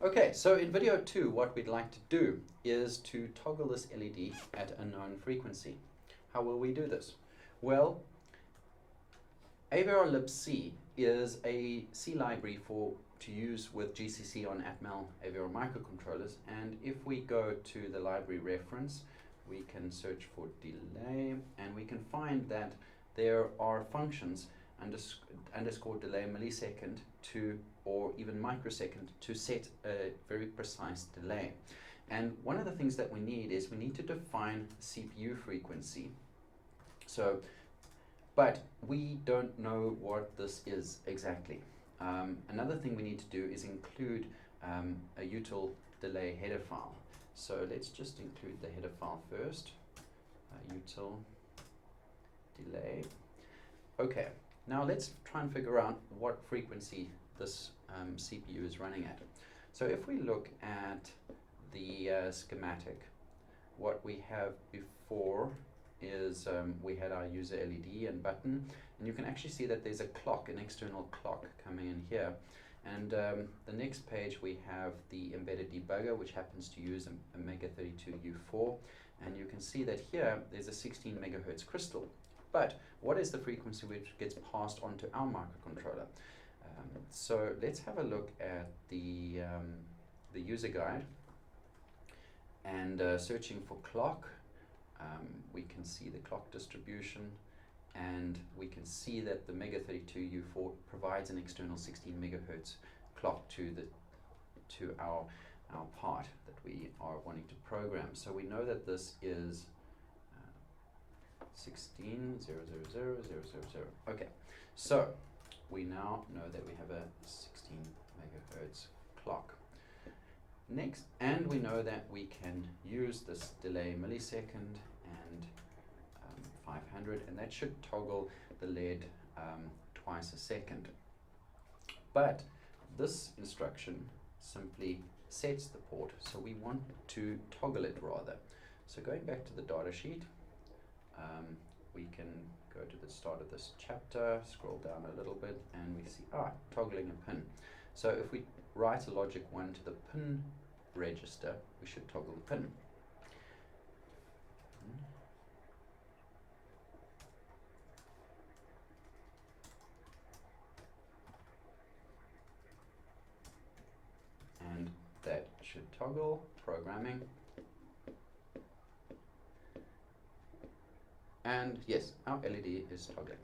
Okay, so in video 2, what we'd like to do is to toggle this LED at a known frequency. How will we do this? Well, AVR LibC is a C library to use with GCC on Atmel AVR microcontrollers, and if we go to the library reference, we can search for delay, and we can find that there are functions underscore delay millisecond to, or even microsecond, to set a very precise delay. And one of the things that we need is we need to define CPU frequency. So, but we don't know what this is exactly. Another thing we need to do is include a util delay header file. So let's just include the header file first, util delay. Okay, now let's try and figure out what frequency this CPU is running at. So if we look at the schematic, what we have before is we had our user LED and button, and you can actually see that there's a clock, an external clock coming in here. And the next page we have the embedded debugger, which happens to use a Mega32U4, and you can see that here there's a 16 megahertz crystal. But what is the frequency which gets passed on to our microcontroller? So let's have a look at the user guide, and searching for clock, we can see the clock distribution, and we can see that the Mega32U4 provides an external 16 megahertz clock to our part that we are wanting to program. So we know that this is 16,000,000. Okay, so we now know that we have a 16 megahertz clock. Next, and we know that we can use this delay millisecond and 500, and that should toggle the LED twice a second. But this instruction simply sets the port, so we want to toggle it rather. So going back to the data sheet, we can go to the start of this chapter, scroll down a little bit, and we see, toggling a pin. So if we write a logic 1 to the pin register, we should toggle the pin. And that should toggle programming. And yes, our LED is toggling.